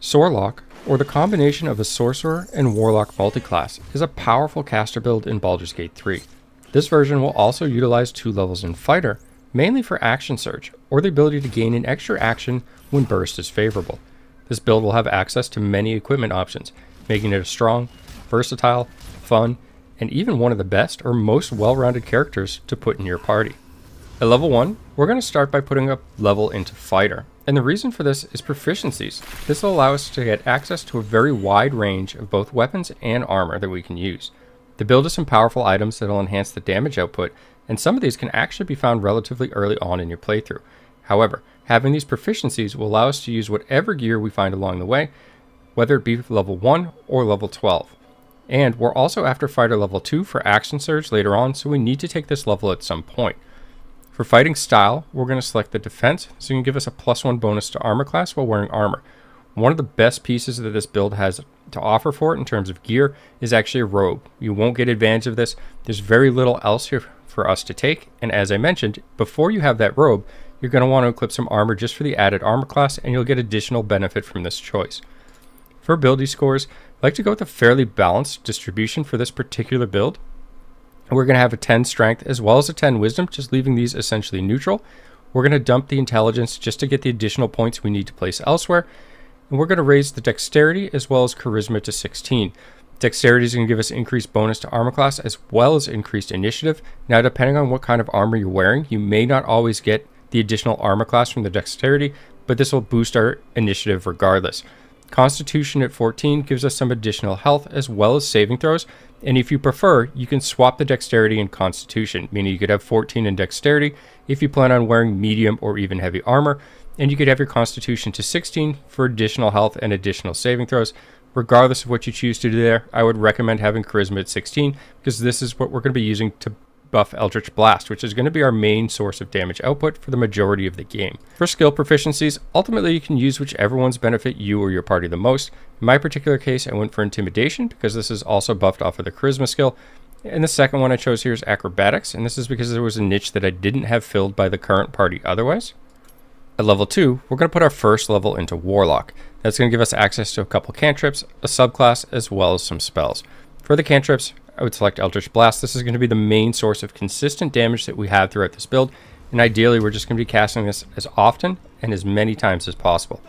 Sorlock, or the combination of a Sorcerer and Warlock multiclass, is a powerful caster build in Baldur's Gate 3. This version will also utilize 2 levels in Fighter, mainly for action surge, or the ability to gain an extra action when burst is favorable. This build will have access to many equipment options, making it a strong, versatile, fun, and even one of the best or most well-rounded characters to put in your party. At level 1, we're going to start by putting a level into Fighter, and the reason for this is proficiencies. This will allow us to get access to a very wide range of both weapons and armor that we can use. The build has some powerful items that will enhance the damage output, and some of these can actually be found relatively early on in your playthrough. However, having these proficiencies will allow us to use whatever gear we find along the way, whether it be level 1 or level 12. And we're also after Fighter level 2 for Action Surge later on, so we need to take this level at some point. For fighting style, we're going to select the defense, so you can give us a +1 bonus to armor class while wearing armor. One of the best pieces that this build has to offer for it in terms of gear is actually a robe. You won't get advantage of this. There's very little else here for us to take, and as I mentioned, before you have that robe, you're going to want to equip some armor just for the added armor class, and you'll get additional benefit from this choice. For ability scores, I like to go with a fairly balanced distribution for this particular build. We're going to have a 10 strength as well as a 10 wisdom, just leaving these essentially neutral. We're going to dump the intelligence just to get the additional points we need to place elsewhere. And we're going to raise the dexterity as well as charisma to 16. Dexterity is going to give us increased bonus to armor class as well as increased initiative. Now, depending on what kind of armor you're wearing, you may not always get the additional armor class from the dexterity, but this will boost our initiative regardless. Constitution at 14 gives us some additional health as well as saving throws, and if you prefer, you can swap the dexterity and constitution, meaning you could have 14 in dexterity if you plan on wearing medium or even heavy armor, and you could have your constitution to 16 for additional health and additional saving throws. Regardless of what you choose to do there, I would recommend having charisma at 16 because this is what we're going to be using to buff Eldritch Blast, which is going to be our main source of damage output for the majority of the game. For skill proficiencies, ultimately you can use whichever ones benefit you or your party the most. In my particular case, I went for Intimidation because this is also buffed off of the Charisma skill. And the second one I chose here is Acrobatics, and this is because there was a niche that I didn't have filled by the current party otherwise. At level 2, we're going to put our first level into Warlock. That's going to give us access to a couple cantrips, a subclass, as well as some spells. For the cantrips, I would select Eldritch Blast. This is going to be the main source of consistent damage that we have throughout this build, and ideally we're just going to be casting this as often and as many times as possible.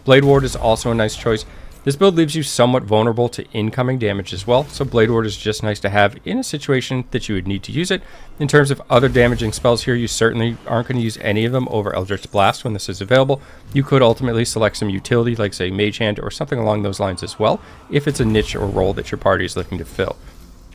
Blade Ward is also a nice choice. This build leaves you somewhat vulnerable to incoming damage as well, so Blade Ward is just nice to have in a situation that you would need to use it. In terms of other damaging spells here, you certainly aren't going to use any of them over Eldritch Blast when this is available. You could ultimately select some utility like say Mage Hand or something along those lines as well, if it's a niche or role that your party is looking to fill.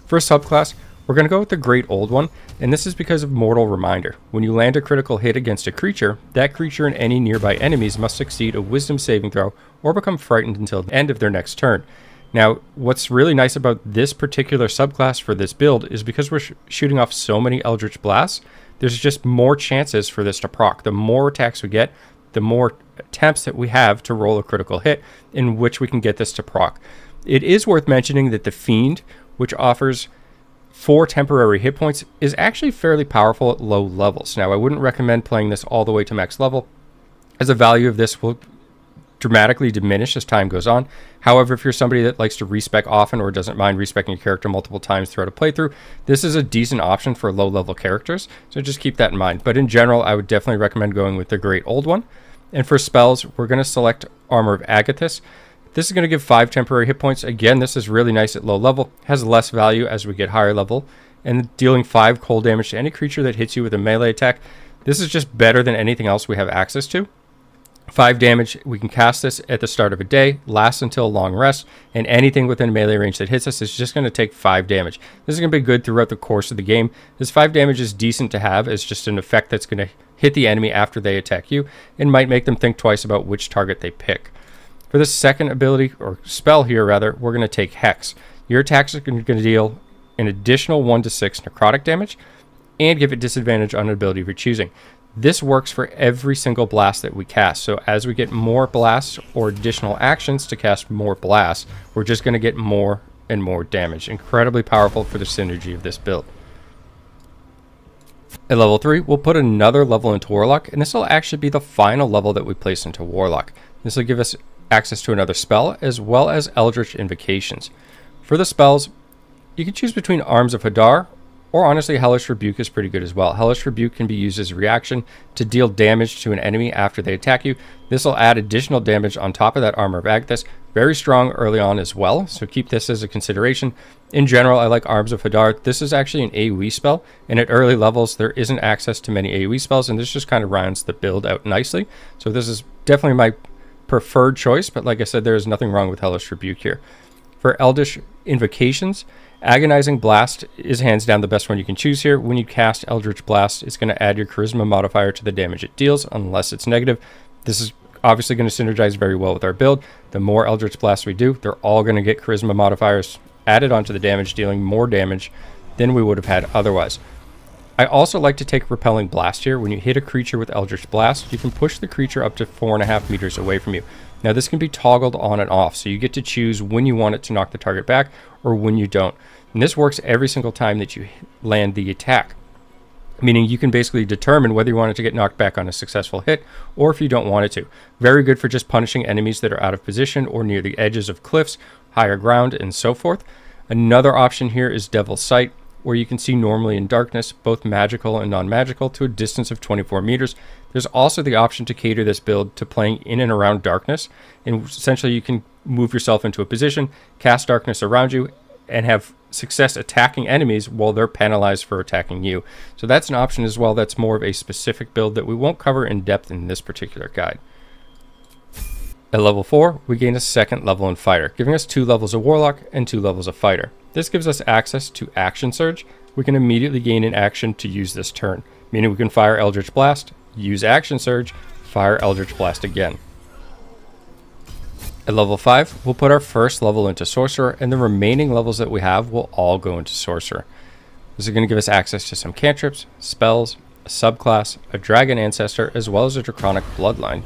For a subclass, we're going to go with the Great Old One, and this is because of Mortal Reminder. When you land a critical hit against a creature, that creature and any nearby enemies must succeed a Wisdom saving throw or become frightened until the end of their next turn. Now, what's really nice about this particular subclass for this build is because we're shooting off so many Eldritch Blasts, there's just more chances for this to proc. The more attacks we get, the more attempts that we have to roll a critical hit in which we can get this to proc. It is worth mentioning that the Fiend, which offers 4 temporary hit points, is actually fairly powerful at low levels. Now, I wouldn't recommend playing this all the way to max level, as the value of this will dramatically diminish as time goes on. However, if you're somebody that likes to respec often or doesn't mind respecing a character multiple times throughout a playthrough, this is a decent option for low-level characters, so just keep that in mind. But in general, I would definitely recommend going with the Great Old One. And for spells, we're going to select Armor of Agathis. This is going to give 5 temporary hit points. Again, this is really nice at low level, has less value as we get higher level, and dealing 5 cold damage to any creature that hits you with a melee attack. This is just better than anything else we have access to. 5 damage, we can cast this at the start of a day, lasts until a long rest, and anything within melee range that hits us is just going to take 5 damage. This is going to be good throughout the course of the game. This 5 damage is decent to have as just an effect that's going to hit the enemy after they attack you, and might make them think twice about which target they pick. For the second ability, or spell here rather, we're going to take Hex. Your attacks are going to deal an additional 1 to 6 necrotic damage, and give it disadvantage on an ability of your choosing. This works for every single blast that we cast, so as we get more blasts or additional actions to cast more blasts, we're just going to get more and more damage. Incredibly powerful for the synergy of this build. At level 3, we'll put another level into Warlock, and this will actually be the final level that we place into Warlock. This will give us access to another spell, as well as Eldritch Invocations. For the spells, you can choose between Arms of Hadar, or honestly, Hellish Rebuke is pretty good as well. Hellish Rebuke can be used as a reaction to deal damage to an enemy after they attack you. This will add additional damage on top of that Armor of Agathis. Very strong early on as well, so keep this as a consideration. In general, I like Arms of Hadar. This is actually an AoE spell, and at early levels, there isn't access to many AoE spells, and this just kind of rounds the build out nicely. So this is definitely my preferred choice, but like I said, there is nothing wrong with Hellish Rebuke here. For Eldritch Invocations, Agonizing Blast is hands down the best one you can choose here. When you cast Eldritch Blast, it's going to add your Charisma modifier to the damage it deals, unless it's negative. This is obviously going to synergize very well with our build. The more Eldritch Blasts we do, they're all going to get Charisma modifiers added onto the damage, dealing more damage than we would have had otherwise. I also like to take Repelling Blast here. When you hit a creature with Eldritch Blast, you can push the creature up to 4.5 meters away from you. Now this can be toggled on and off, so you get to choose when you want it to knock the target back or when you don't. And this works every single time that you land the attack, meaning you can basically determine whether you want it to get knocked back on a successful hit or if you don't want it to. Very good for just punishing enemies that are out of position or near the edges of cliffs, higher ground, and so forth. Another option here is Devil's Sight, where you can see normally in darkness, both magical and non-magical, to a distance of 24 meters. There's also the option to cater this build to playing in and around darkness, and essentially you can move yourself into a position, cast darkness around you, and have success attacking enemies while they're penalized for attacking you. So that's an option as well. That's more of a specific build that we won't cover in depth in this particular guide. At level 4, we gain a second level in Fighter, giving us 2 levels of Warlock and 2 levels of Fighter. This gives us access to Action Surge. We can immediately gain an action to use this turn, meaning we can fire Eldritch Blast, use Action Surge, fire Eldritch Blast again. At level 5, we'll put our first level into Sorcerer, and the remaining levels that we have will all go into Sorcerer. This is going to give us access to some cantrips, spells, a subclass, a Dragon Ancestor, as well as a Draconic Bloodline.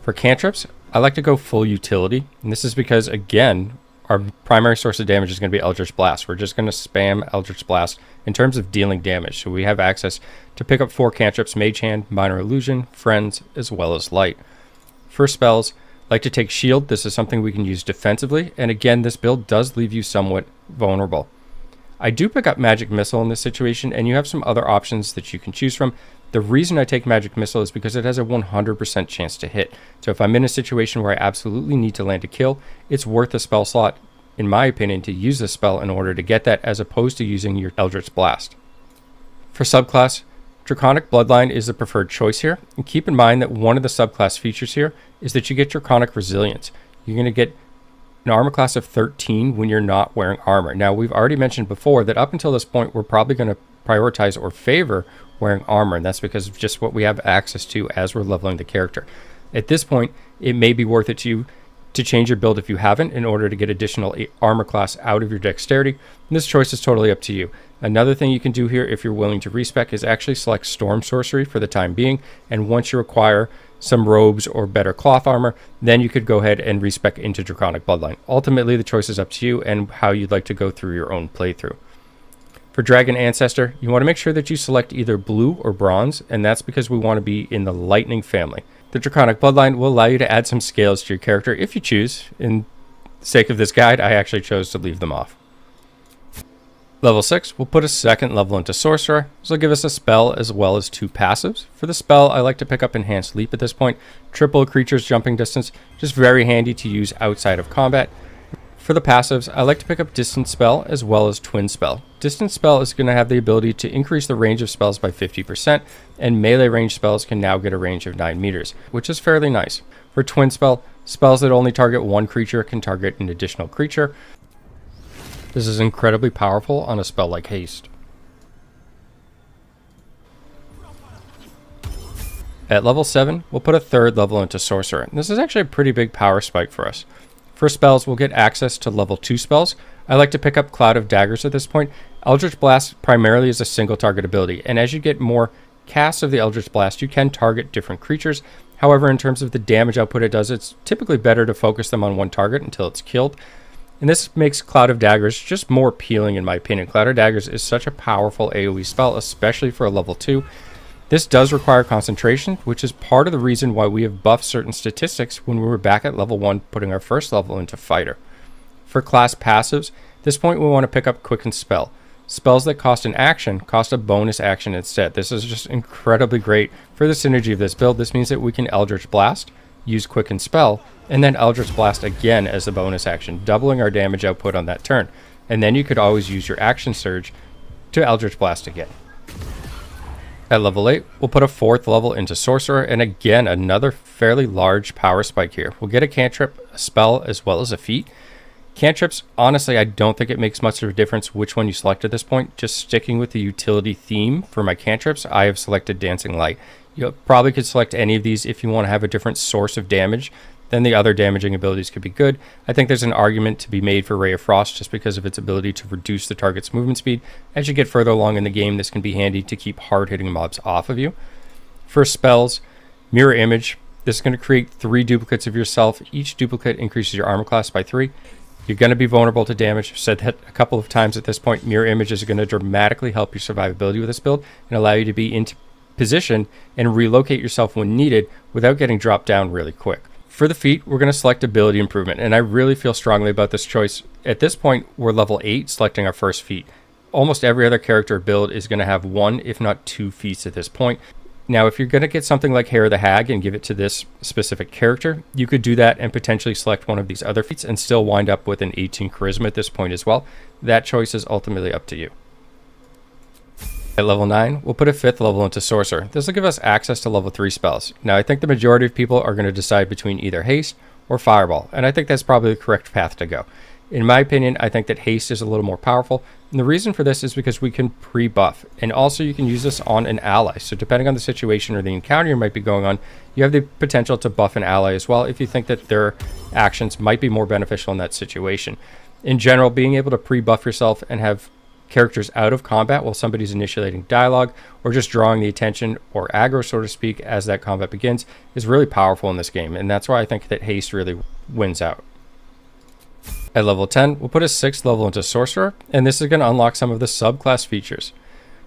For cantrips, I like to go full utility, and this is because, again, our primary source of damage is going to be Eldritch Blast. We're just going to spam Eldritch Blast in terms of dealing damage. So we have access to pick up 4 cantrips, Mage Hand, Minor Illusion, Friends, as well as Light. For spells, I like to take Shield. This is something we can use defensively, and again, this build does leave you somewhat vulnerable. I do pick up Magic Missile in this situation, and you have some other options that you can choose from. The reason I take Magic Missile is because it has a 100% chance to hit. So if I'm in a situation where I absolutely need to land a kill, it's worth a spell slot, in my opinion, to use this spell in order to get that, as opposed to using your Eldritch Blast. For subclass, Draconic Bloodline is the preferred choice here. And keep in mind that one of the subclass features here is that you get Draconic Resilience. You're going to get an armor class of 13 when you're not wearing armor. Now, we've already mentioned before that up until this point, we're probably going to prioritize or favor wearing armor, and that's because of just what we have access to as we're leveling the character. At this point, it may be worth it to you to change your build if you haven't, in order to get additional armor class out of your dexterity. And this choice is totally up to you. Another thing you can do here, if you're willing to respec, is actually select Storm Sorcery for the time being, and once you acquire some robes or better cloth armor, then you could go ahead and respec into Draconic Bloodline. Ultimately, the choice is up to you and how you'd like to go through your own playthrough. For Dragon Ancestor, you want to make sure that you select either blue or bronze, and that's because we want to be in the Lightning family. The Draconic Bloodline will allow you to add some scales to your character if you choose. In the sake of this guide, I actually chose to leave them off. Level 6, we'll put a second level into Sorcerer. This will give us a spell as well as 2 passives. For the spell, I like to pick up Enhanced Leap at this point. Triple creature's jumping distance, just very handy to use outside of combat. For the passives, I like to pick up Distance Spell as well as Twin Spell. Distance Spell is going to have the ability to increase the range of spells by 50%, and melee range spells can now get a range of 9 meters, which is fairly nice. For Twin Spell, spells that only target one creature can target an additional creature. This is incredibly powerful on a spell like Haste. At level 7, we'll put a third level into Sorcerer. This is actually a pretty big power spike for us. For spells, we'll get access to level 2 spells. I like to pick up Cloud of Daggers at this point. Eldritch Blast primarily is a single target ability, and as you get more casts of the Eldritch Blast, you can target different creatures. However, in terms of the damage output it does, it's typically better to focus them on one target until it's killed. And this makes Cloud of Daggers just more appealing in my opinion. Cloud of Daggers is such a powerful AoE spell, especially for a level 2. This does require concentration, which is part of the reason why we have buffed certain statistics when we were back at level 1 putting our first level into fighter. For class passives, at this point we want to pick up Quicken Spell. Spells that cost an action cost a bonus action instead. This is just incredibly great for the synergy of this build. This means that we can Eldritch Blast, use Quicken Spell, and then Eldritch Blast again as the bonus action, doubling our damage output on that turn. And then you could always use your Action Surge to Eldritch Blast again. At level 8, we'll put a 4th level into Sorcerer, and again, another fairly large power spike here. We'll get a cantrip, a spell, as well as a feat. Cantrips, honestly, I don't think it makes much of a difference which one you select at this point. Just sticking with the utility theme for my cantrips, I have selected Dancing Light. You probably could select any of these if you want to have a different source of damage. Then the other damaging abilities could be good. I think there's an argument to be made for Ray of Frost just because of its ability to reduce the target's movement speed. As you get further along in the game, this can be handy to keep hard-hitting mobs off of you. For spells, Mirror Image. This is going to create 3 duplicates of yourself. Each duplicate increases your armor class by 3. You're going to be vulnerable to damage. I've said that a couple of times at this point. Mirror Image is going to dramatically help your survivability with this build and allow you to be into position and relocate yourself when needed without getting dropped down really quick. For the feat, we're going to select Ability Improvement, and I really feel strongly about this choice. At this point, we're level 8, selecting our first feat. Almost every other character build is going to have 1, if not 2 feats at this point. Now, if you're going to get something like Hair of the Hag and give it to this specific character, you could do that and potentially select one of these other feats and still wind up with an 18 Charisma at this point as well. That choice is ultimately up to you. At level 9, we'll put a 5th level into Sorcerer. This will give us access to level 3 spells. Now, I think the majority of people are going to decide between either Haste or Fireball, and I think that's probably the correct path to go. In my opinion, I think that Haste is a little more powerful, and the reason for this is because we can pre-buff, and also you can use this on an ally. So depending on the situation or the encounter you might be going on, you have the potential to buff an ally as well if you think that their actions might be more beneficial in that situation. In general, being able to pre-buff yourself and have characters out of combat while somebody's initiating dialogue or just drawing the attention or aggro, so to speak, as that combat begins is really powerful in this game, and that's why I think that Haste really wins out. At level 10, we'll put a 6th level into Sorcerer, and this is going to unlock some of the subclass features.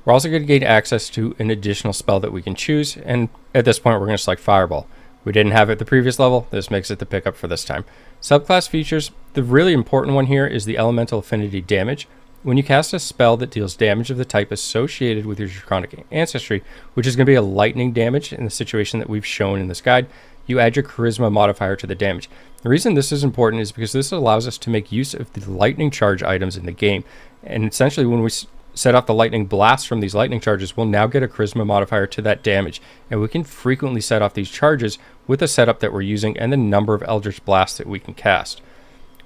We're also going to gain access to an additional spell that we can choose, and at this point we're going to select Fireball. We didn't have it at the previous level, this makes it the pickup for this time. Subclass features, the really important one here is the Elemental Affinity damage. When you cast a spell that deals damage of the type associated with your Draconic ancestry, which is going to be a lightning damage in the situation that we've shown in this guide, you add your Charisma modifier to the damage. The reason this is important is because this allows us to make use of the lightning charge items in the game. And essentially when we set off the lightning blast from these lightning charges, we'll now get a Charisma modifier to that damage. And we can frequently set off these charges with the setup that we're using and the number of Eldritch Blasts that we can cast.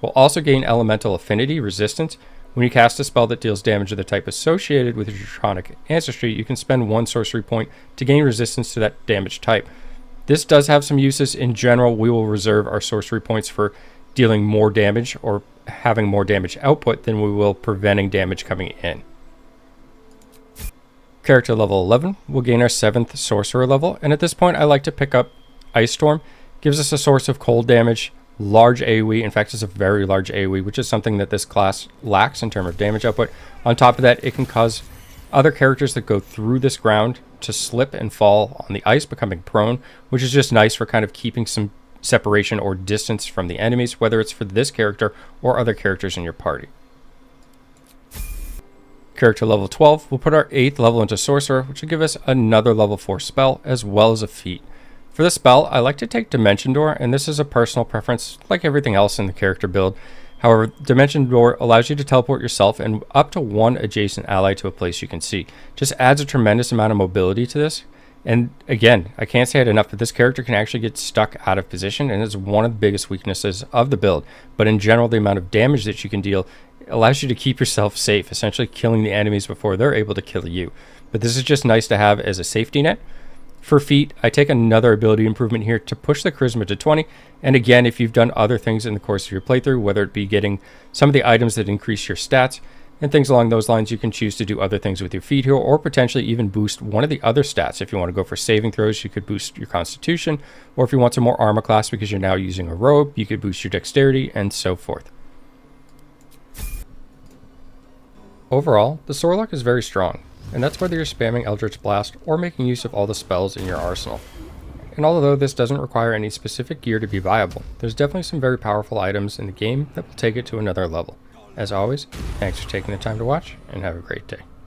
We'll also gain Elemental Affinity resistance. When you cast a spell that deals damage of the type associated with your Draconic ancestry, you can spend 1 sorcery point to gain resistance to that damage type. This does have some uses. In general, we will reserve our sorcery points for dealing more damage or having more damage output than we will preventing damage coming in. Character level 11, we'll gain our 7th Sorcerer level, and at this point I like to pick up Ice Storm. Gives us a source of cold damage, large AoE, in fact it's a very large AoE, which is something that this class lacks in terms of damage output. On top of that, it can cause other characters that go through this ground to slip and fall on the ice, becoming prone, which is just nice for kind of keeping some separation or distance from the enemies, whether it's for this character or other characters in your party. Character level 12, we'll put our 8th level into Sorcerer, which will give us another level 4 spell as well as a feat. For the spell, I like to take Dimension Door, and this is a personal preference like everything else in the character build. However, Dimension Door allows you to teleport yourself and up to 1 adjacent ally to a place you can see. Just adds a tremendous amount of mobility to this. And again, I can't say it enough, but this character can actually get stuck out of position, and it's one of the biggest weaknesses of the build. But in general, the amount of damage that you can deal allows you to keep yourself safe, essentially killing the enemies before they're able to kill you. But this is just nice to have as a safety net. For feat, I take another ability improvement here to push the Charisma to 20. And again, if you've done other things in the course of your playthrough, whether it be getting some of the items that increase your stats and things along those lines, you can choose to do other things with your feat here, or potentially even boost one of the other stats. If you want to go for saving throws, you could boost your Constitution, or if you want some more armor class because you're now using a robe, you could boost your Dexterity, and so forth. Overall, the Sorlock is very strong. and that's whether you're spamming Eldritch Blast or making use of all the spells in your arsenal. And although this doesn't require any specific gear to be viable, there's definitely some very powerful items in the game that will take it to another level. As always, thanks for taking the time to watch, and have a great day.